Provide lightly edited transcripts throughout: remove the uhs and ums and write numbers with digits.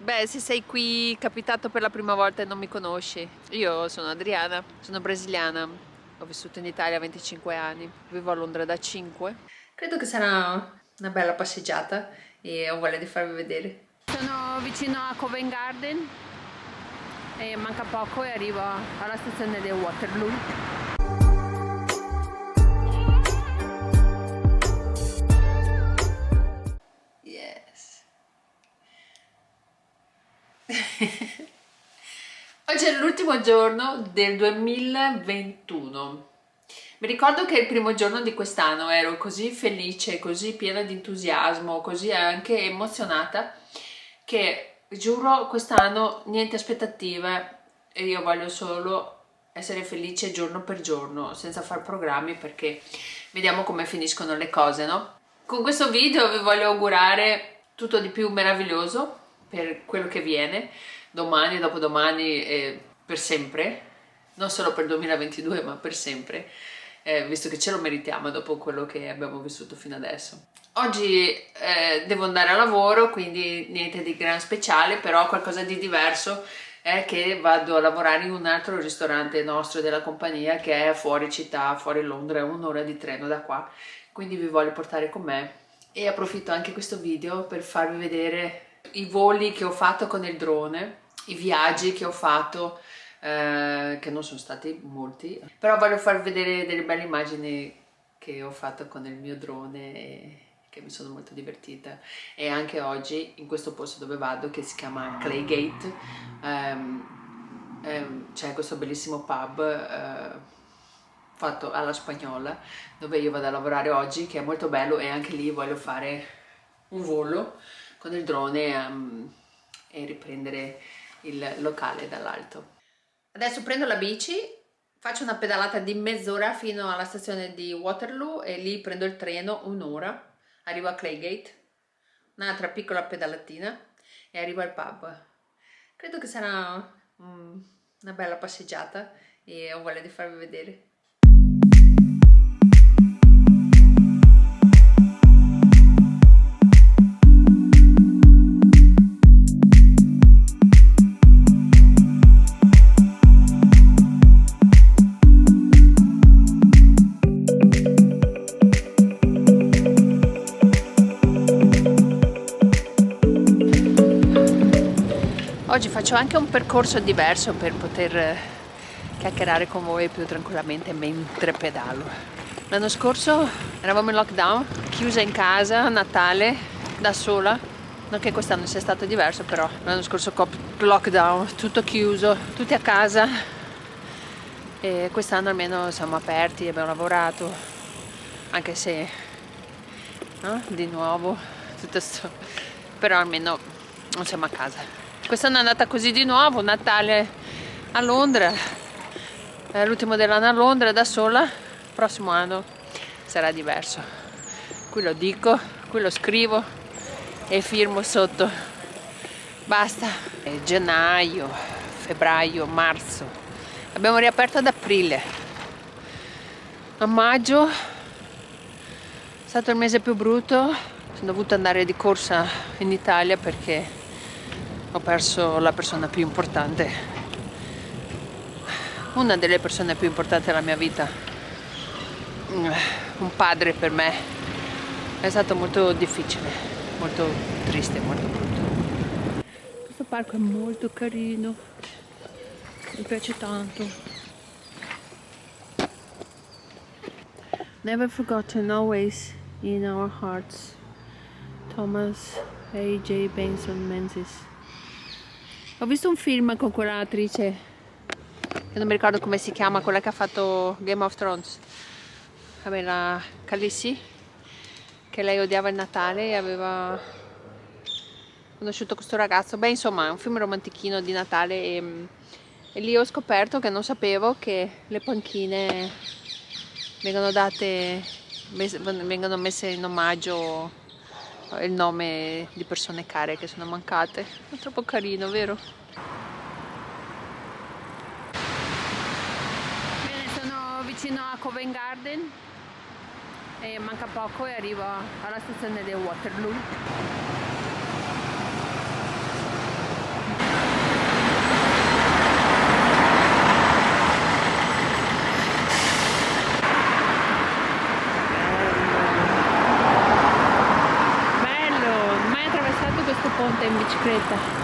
Beh, se sei qui capitato per la prima volta e non mi conosci, io sono Adriana, sono brasiliana, ho vissuto in Italia 25 anni, vivo a Londra da 5. Credo che sarà una bella passeggiata e ho voglia di farvi vedere. Sono vicino a Covent Garden e manca poco e arrivo alla stazione di Waterloo. Yes. Oggi è l'ultimo giorno del 2021. Mi ricordo che il primo giorno di quest'anno ero così felice, così piena di entusiasmo, così anche emozionata, che giuro quest'anno niente aspettative e io voglio solo essere felice giorno per giorno, senza far programmi, perché vediamo come finiscono le cose, no? Con questo video vi voglio augurare tutto di più meraviglioso per quello che viene, domani, dopodomani e per sempre, non solo per il 2022 ma per sempre, visto che ce lo meritiamo dopo quello che abbiamo vissuto fino adesso. Oggi devo andare a lavoro, quindi niente di gran speciale, però qualcosa di diverso è che vado a lavorare in un altro ristorante nostro della compagnia che è fuori città, fuori Londra, è un'ora di treno da qua, quindi vi voglio portare con me e approfitto anche questo video per farvi vedere i voli che ho fatto con il drone, i viaggi che ho fatto, che non sono stati molti, però voglio farvi vedere delle belle immagini che ho fatto con il mio drone e che mi sono molto divertita. E anche oggi in questo posto dove vado, che si chiama Claygate, c'è questo bellissimo pub fatto alla spagnola dove io vado a lavorare oggi, che è molto bello, e anche lì voglio fare un volo con il drone e riprendere il locale dall'alto. Adesso prendo la bici, faccio una pedalata di mezz'ora fino alla stazione di Waterloo e lì prendo il treno, un'ora, arrivo a Claygate, un'altra piccola pedalatina e arrivo al pub. Credo che sarà una bella passeggiata e ho voglia di farvi vedere. Oggi faccio anche un percorso diverso per poter chiacchierare con voi più tranquillamente mentre pedalo. L'anno scorso eravamo in lockdown, chiusa in casa a Natale, da sola. Non che quest'anno sia stato diverso, però l'anno scorso lockdown, tutto chiuso, tutti a casa. E quest'anno almeno siamo aperti, abbiamo lavorato, anche se no? Di nuovo tutto sto... però almeno non siamo a casa. Quest'anno è andata così di nuovo, Natale a Londra, l'ultimo dell'anno a Londra da sola, il prossimo anno sarà diverso. Qui lo dico, qui lo scrivo e firmo sotto. Basta. È gennaio, febbraio, marzo. Abbiamo riaperto ad aprile. A maggio è stato il mese più brutto, sono dovuta andare di corsa in Italia perché ho perso la persona più importante, una delle persone più importanti della mia vita, un padre per me. È stato molto difficile, molto triste, molto brutto. Questo parco è molto carino, mi piace tanto. Never forgotten, always in our hearts. Thomas A.J. Benson Menzies. Ho visto un film con quella attrice, che non mi ricordo come si chiama, quella che ha fatto Game of Thrones, vabbè, la Khaleesi, che lei odiava il Natale e aveva conosciuto questo ragazzo. Beh, insomma, è un film romantichino di Natale e lì ho scoperto, che non sapevo, che le panchine vengono messe in omaggio il nome di persone care che sono mancate. È troppo carino, vero? Bene, sono vicino a Covent Garden e manca poco e arrivo alla stazione di Waterloo. bicicletta.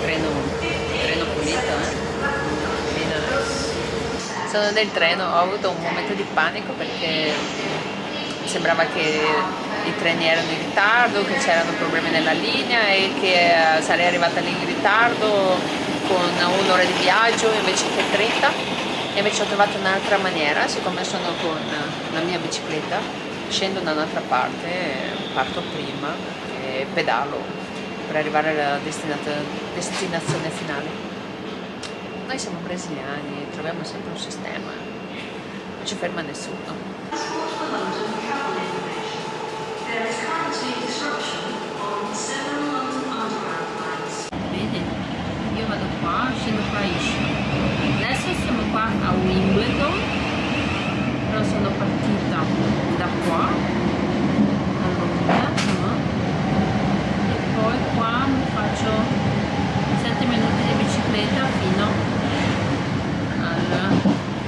Treno pulito, Sono nel treno, ho avuto un momento di panico perché sembrava che i treni erano in ritardo, che c'erano problemi nella linea e che sarei arrivata lì in ritardo con un'ora di viaggio invece che 30. E invece ho trovato un'altra maniera, siccome sono con la mia bicicletta, scendo da un'altra parte, parto prima e pedalo per arrivare alla destinazione finale. Noi siamo brasiliani, troviamo sempre un sistema, non ci ferma nessuno. Vedi? Io vado qua, scendo qua a Ischia. Adesso siamo qua a Wimbledon, però sono partita da qua, a Londra, no? E poi qua mi faccio 7 minuti di bicicletta fino al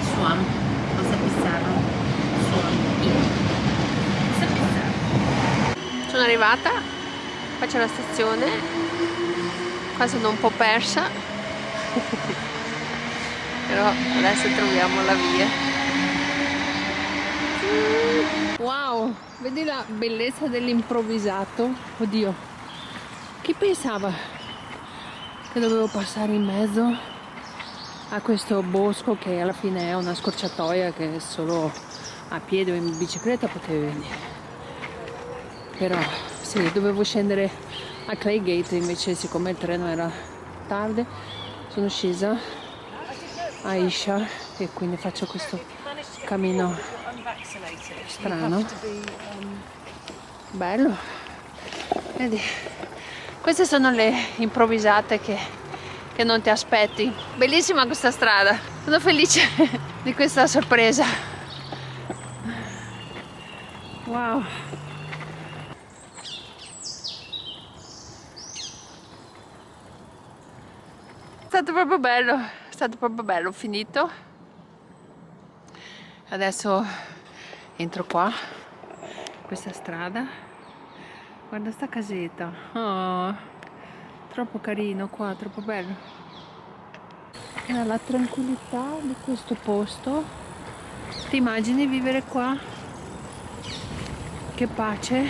Swan, Massa Pissarro, Massa Pissarro. Sono arrivata, qua c'è la stazione, qua sono un po' persa, però adesso troviamo la via. Wow, vedi la bellezza dell'improvvisato? Oddio, chi pensava che dovevo passare in mezzo a questo bosco che alla fine è una scorciatoia che solo a piedi o in bicicletta potevi venire. Però sì, dovevo scendere a Claygate, invece siccome il treno era tardi sono scesa a Ischia e quindi faccio questo cammino strano. Bello, vedi, queste sono le improvvisate che non ti aspetti. Bellissima questa strada, sono felice di questa sorpresa. Wow. È stato proprio bello, ho finito. Adesso entro qua, questa strada. Guarda sta casetta, oh, troppo carino qua, troppo bello. La tranquillità di questo posto, ti immagini vivere qua? Che pace.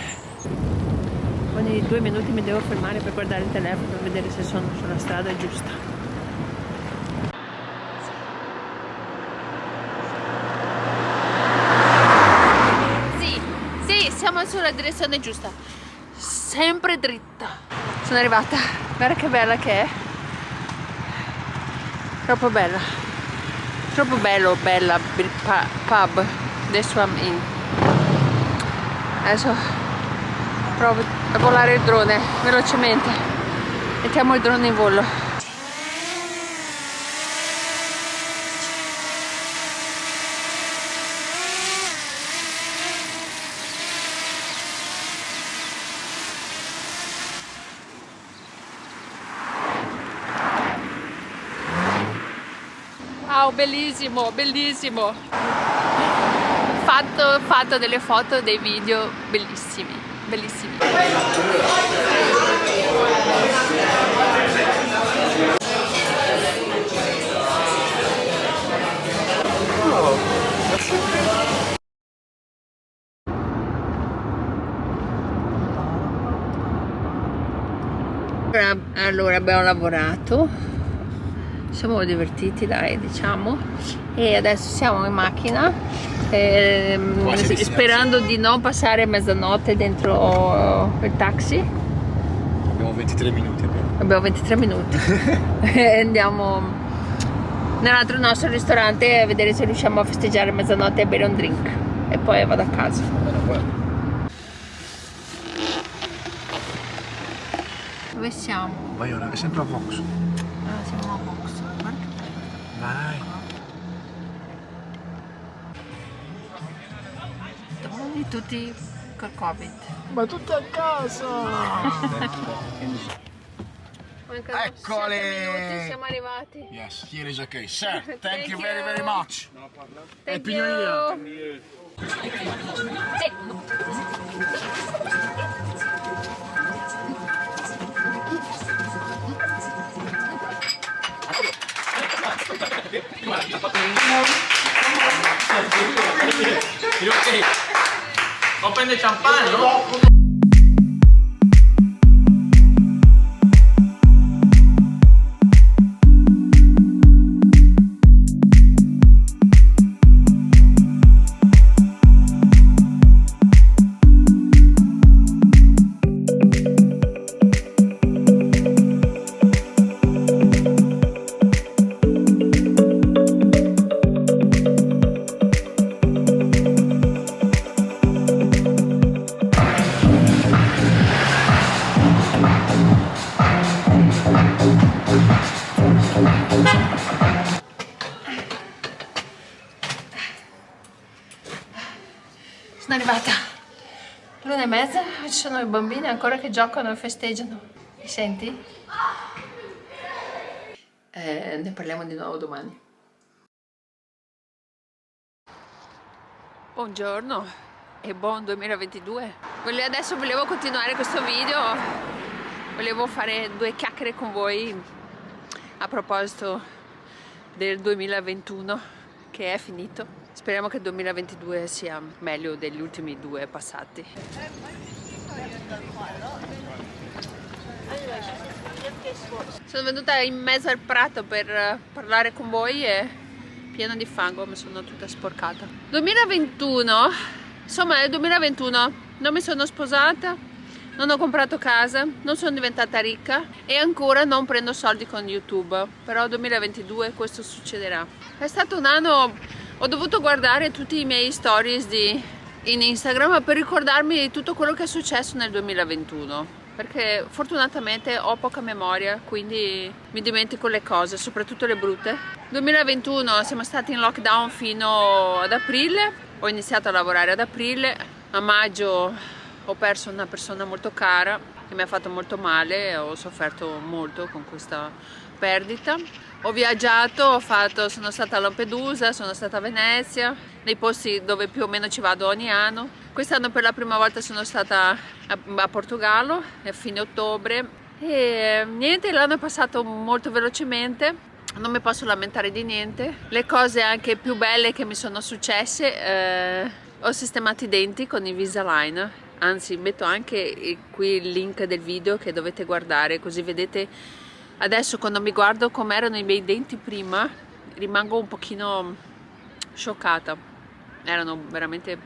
Ogni 2 minuti mi devo fermare per guardare il telefono per vedere se sono sulla strada giusta. Siamo sulla direzione giusta, sempre dritta. Sono arrivata, guarda che bella che è, troppo bella, troppo bella il pub del Swam Inn. Adesso provo a volare il drone velocemente, mettiamo il drone in volo. Wow, bellissimo, bellissimo. Fatto delle foto, dei video bellissimi, bellissimi. Allora abbiamo lavorato, siamo divertiti, dai, diciamo, e adesso siamo in macchina sperando di non passare mezzanotte dentro il taxi. Abbiamo 23 minuti. Abbiamo 23 minuti. E andiamo nell'altro nostro ristorante a vedere se riusciamo a festeggiare mezzanotte e bere un drink e poi vado a casa. Dove siamo? Vai ora, è sempre a Vox. Ah, siamo a Vox. Vai. E tutti col Covid. Ma tutti a casa! Mancano Eccole! 7 minuti, siamo arrivati. Yes, here is okay. Sir, thank, Thank you you. very, very much. Thank Happy New Year. you. Ok, open the champagne, no? Sono arrivata l'1:30, ci sono i bambini ancora che giocano e festeggiano. Mi senti? Ne parliamo di nuovo domani. Buongiorno e buon 2022. Adesso volevo continuare questo video, volevo fare 2 chiacchiere con voi a proposito del 2021 che è finito. Speriamo che il 2022 sia meglio degli ultimi 2 passati. Sono venuta in mezzo al prato per parlare con voi e pieno di fango, mi sono tutta sporcata. 2021, insomma nel 2021 non mi sono sposata, non ho comprato casa, non sono diventata ricca e ancora non prendo soldi con YouTube, però nel 2022 questo succederà. È stato un anno. Ho dovuto guardare tutti i miei stories in Instagram per ricordarmi di tutto quello che è successo nel 2021, perché fortunatamente ho poca memoria, quindi mi dimentico le cose, soprattutto le brutte. 2021 siamo stati in lockdown fino ad aprile, ho iniziato a lavorare ad aprile, a maggio ho perso una persona molto cara che mi ha fatto molto male, ho sofferto molto con questa perdita. Ho viaggiato, sono stata a Lampedusa, sono stata a Venezia, nei posti dove più o meno ci vado ogni anno. Quest'anno per la prima volta sono stata a Portogallo a fine ottobre e niente, l'anno è passato molto velocemente, non mi posso lamentare di niente. Le cose anche più belle che mi sono successe, ho sistemato i denti con Invisalign, anzi metto anche qui il link del video che dovete guardare così vedete. Adesso quando mi guardo come erano i miei denti prima, rimango un pochino scioccata, erano veramente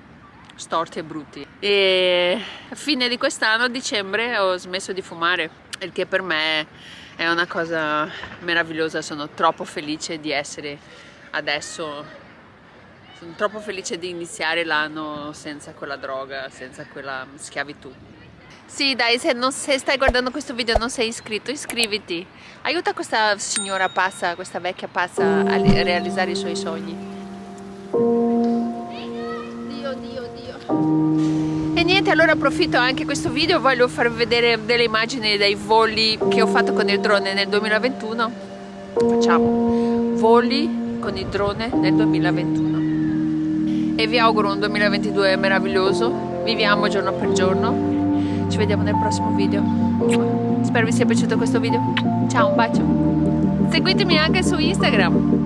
storti e brutti. E a fine di quest'anno, a dicembre, ho smesso di fumare, il che per me è una cosa meravigliosa, sono troppo felice di essere adesso, sono troppo felice di iniziare l'anno senza quella droga, senza quella schiavitù. Sì, dai, se stai guardando questo video e non sei iscritto, iscriviti. Aiuta questa signora pazza, questa vecchia pazza a realizzare i suoi sogni. E niente, allora approfitto anche questo video, voglio farvi vedere delle immagini dei voli che ho fatto con il drone nel 2021. Facciamo voli con il drone nel 2021. E vi auguro un 2022 meraviglioso, viviamo giorno per giorno. Ci vediamo nel prossimo video. Spero vi sia piaciuto questo video. Ciao, un bacio. Seguitemi anche su Instagram.